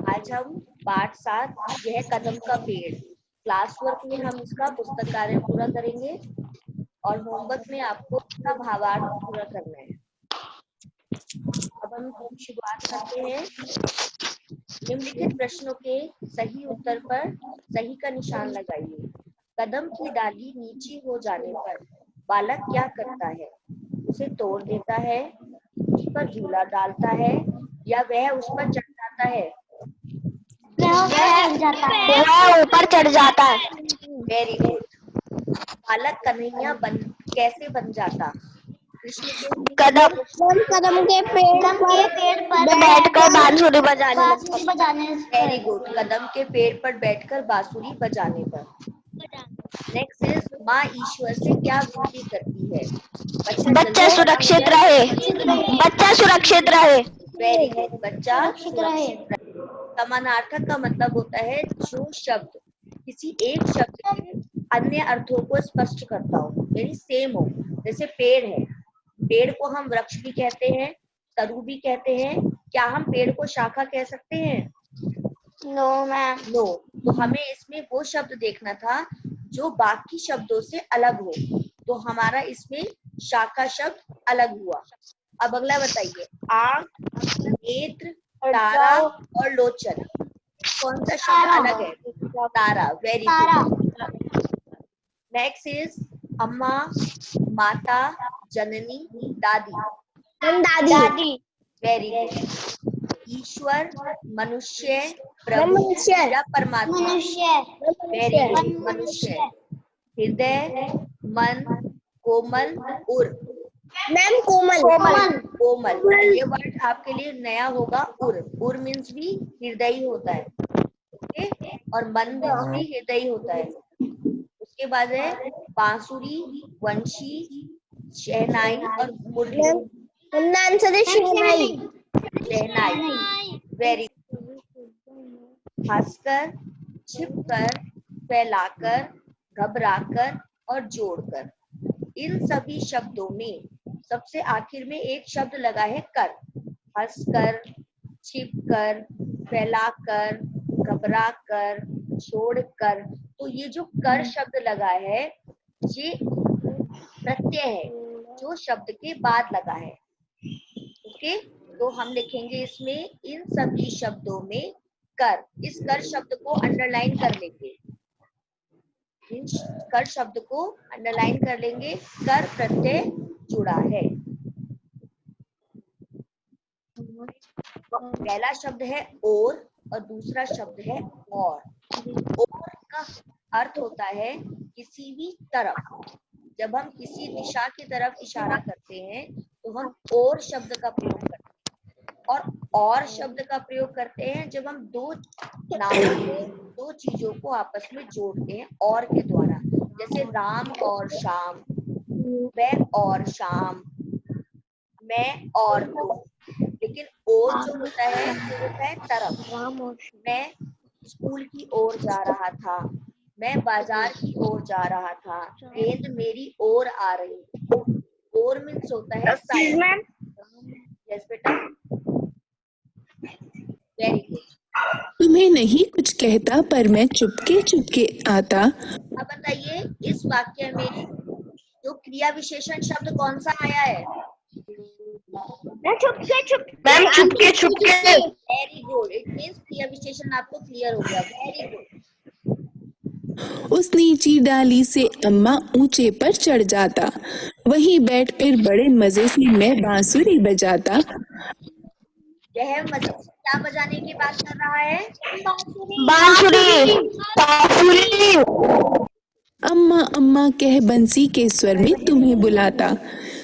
आज हम पाठ 7 यह कदम का पेड़ क्लास वर्क में हम इसका पुस्तक कार्य पूरा करेंगे और होमवर्क में आपको इसका भावार्थ पूरा करना है। अब हम शुरुआत करते हैं। निम्नलिखित प्रश्नों के सही उत्तर पर सही का निशान लगाइए। कदम की डाली नीची हो जाने पर बालक क्या करता है? उसे तोड़ देता है, उस पर झूला डालता है या वह उस पर चढ़ जाता है? वह ऊपर चढ़ जाता है। Very good. बालक कन्हैया कैसे बन जाता? कदम के पेड़ पर बैठकर बांसुरी बजाने। Very good. कदम के पेड़ पर बैठकर बांसुरी बजाने पर। नेक्स्ट इज माँ ईश्वर से क्या विनती करती है? बच्चा सुरक्षित रहे। बच्चा सुरक्षित रहे। Very good. बच्चा सुरक्षित रहे। समानार्थक का मतलब होता है जो शब्द किसी एक शब्द के अन्य अर्थों को स्पष्ट करता हो, यानी सेम हो। जैसे पेड़ है, पेड़ को हम वृक्ष भी कहते हैं, तरु भी कहते हैं। क्या हम पेड़ को शाखा कह सकते हैं? No ma'am. नो। तो हमें इसमें वो शब्द देखना था जो बाकी शब्दों से अलग हो, तो हमारा इसमें शाखा शब्द अलग हुआ। अब अगला बताइए। आंख, नेत्र, तारा और लोचन, कौन सा शब्द अलग है? तारा। Very good. नेक्स्ट इज अम्मा, माता, जननी, दादी। दादी। Very good. ईश्वर, मनुष्य, प्रभु या परमात्मा? Very good. मनुष्य। हृदय, मन, कोमल, उर? मैम कोमल। ये वर्ड आपके लिए नया होगा। उर मीन्स भी हृदय ही होता है, ओके? और मन मीन्स भी हृदय ही होता है। उसके बाद है बांसुरी, वंशी, शहनाई और मुरली। आंसर है शहनाई। शहनाई। वेरी। हंसकर, छिपकर, फैलाकर, घबराकर और जोड़कर, इन सभी शब्दों में सबसे आखिर में एक शब्द लगा है कर। हंसकर, छिपकर, फैलाकर, घबराकर, छोड़कर। तो ये जो कर शब्द लगा है ये प्रत्यय है जो शब्द के बाद लगा है, ओके? तो हम लिखेंगे इसमें इन सभी शब्दों में कर। इस कर शब्द को अंडरलाइन कर लेंगे। कर शब्द को अंडरलाइन कर लेंगे। कर प्रत्यय जुड़ा है। पहला शब्द है और दूसरा शब्द है और का अर्थ होता है किसी भी तरफ। जब हम किसी दिशा की तरफ इशारा करते हैं तो हम और शब्द का प्रयोग करते हैं, और शब्द का प्रयोग करते हैं जब हम दो नामों को, दो चीजों को आपस में जोड़ते हैं और के द्वारा। जैसे राम और श्याम, वह और शाम, मैं और तुम। लेकिन और जो होता है वो होता है तरफ। मैं स्कूल की ओर जा रहा था, मैं बाजार की ओर जा रहा था, गेंद मेरी ओर आ रही। और मीन्स होता है साइड। यस बेटा। Very good. तुम्हें नहीं कुछ कहता पर मैं चुपके चुपके आता। अब बताइए इस वाक्य में जो क्रिया विशेषण शब्द कौन सा आया है? Chupke Chupke. Very good. It means क्रिया विशेषण आपको क्लियर हो गया। Very good. उस नीची डाली से अम्मा ऊंचे पर चढ़ जाता, वहीं बैठ कर बड़े मजे से मैं बांसुरी बजाता। यह मजे से क्या बजाने की बात कर रहा है? बांसुरी। अम्मा अम्मा कह बंसी के स्वर में तुम्हें बुलाता,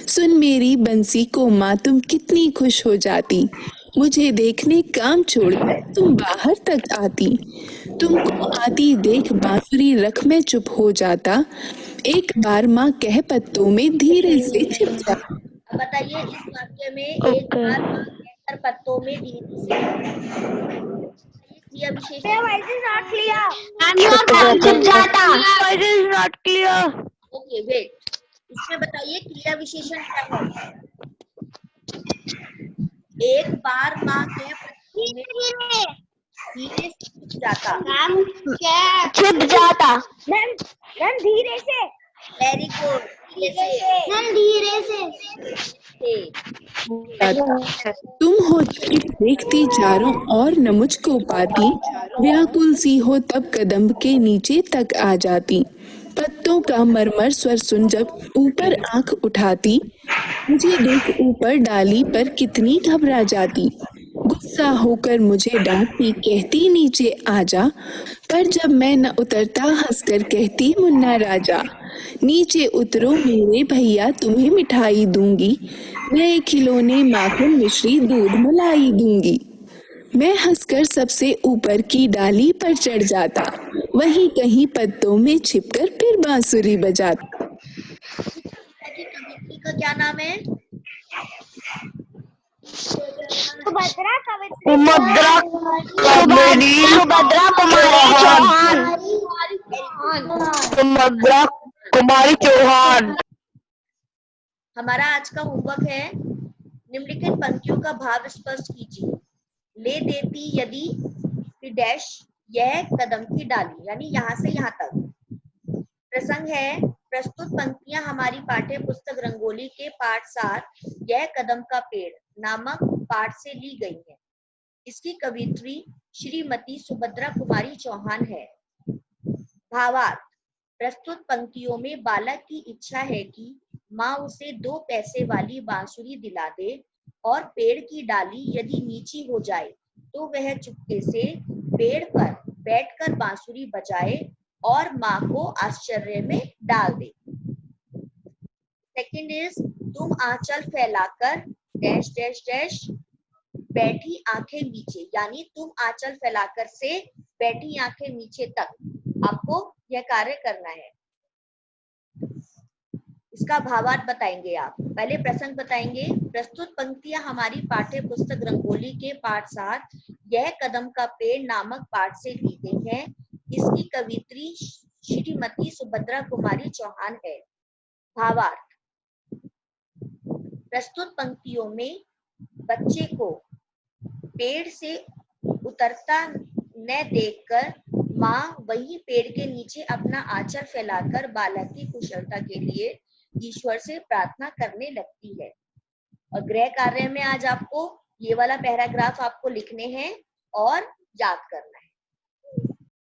सुन मेरी बंसी को माँ तुम कितनी खुश हो जाती। मुझे देखने काम छोड़कर तुम बाहर तक आती, तुमको आती देख बांसुरी रख में चुप हो जाता। एक बार माँ कह पत्तों में धीरे से छिप जा। अब बताइए इस वाक्य में एक बार कहकर पत्तों में धीरे से क्रिया विशेषण। ओके वेट, इसमें बताइए क्रिया विशेषण क्या है? एक बार माँ कह धीरे से छुप जाता। छुप जाता। मैम धीरे से। वेरी गुड, धीरे मैम धीरे से। से। तुम हो चुप देखती चारों और न मुझको पाती, व्याकुल सी हो तब कदम के नीचे तक आ जाती। पत्तों का मरमर स्वर सुन जब ऊपर आंख उठाती, मुझे देख ऊपर डाली पर कितनी घबरा जाती। गुस्सा होकर मुझे डांटती कहती नीचे आजा, पर जब मैं न उतरता हंसकर कहती मुन्ना राजा। नीचे उतरो मेरे भैया तुम्हें मिठाई दूंगी, नए खिलौने माखन मिश्री दूध मलाई दूंगी। मैं हंसकर सबसे ऊपर की डाली पर चढ़ जाता, वहीं कहीं पत्तों में छिपकर फिर बांसुरी बजाता। कवित्री का क्या नाम है? सुभद्रा कुमारी चौहान। सुभद्रा कुमारी चौहान। हमारा आज का होमवर्क है, निम्नलिखित पंक्तियों का भाव स्पष्ट कीजिए। ले देती यदि डैश यह कदम की डाली, यानी यहाँ से यहाँ तक। प्रसंग है, प्रस्तुत पंक्तियां हमारी पाठ्य पुस्तक रंगोली के पाठ 7 यह कदम का पेड़ नामक पाठ से ली गई है। इसकी कवित्री श्रीमती सुभद्रा कुमारी चौहान है। भावार्थ, प्रस्तुत पंक्तियों में बालक की इच्छा है कि माँ उसे 2 पैसे वाली बांसुरी दिला दे और पेड़ की डाली यदि नीची हो जाए तो वह चुपके से पेड़ पर बैठकर बांसुरी बजाए और माँ को आश्चर्य में डाल दे। सेकंड इज, तुम आंचल फैलाकर डैश डैश डैश बैठी आंखें नीचे, यानी तुम आंचल फैलाकर से बैठी आंखें नीचे तक आपको यह कार्य करना है। इसका भावार्थ बताएंगे आप। पहले प्रसंग बताएंगे। प्रस्तुत पंक्तियां हमारी पाठ्य पुस्तक रंगोली के पाठ 7 यह कदम का पेड़ नामक पाठ से ली गई हैं। इसकी कवित्री श्रीमती सुभद्रा कुमारी चौहान है। भावार्थ, प्रस्तुत पंक्तियों में बच्चे को पेड़ से उतरता न देखकर माँ वही पेड़ के नीचे अपना आंचल फैलाकर बालक की कुशलता के लिए ईश्वर से प्रार्थना करने लगती है। और गृह कार्य में आज आपको ये वाला पैराग्राफ आपको लिखने हैं और याद करना है।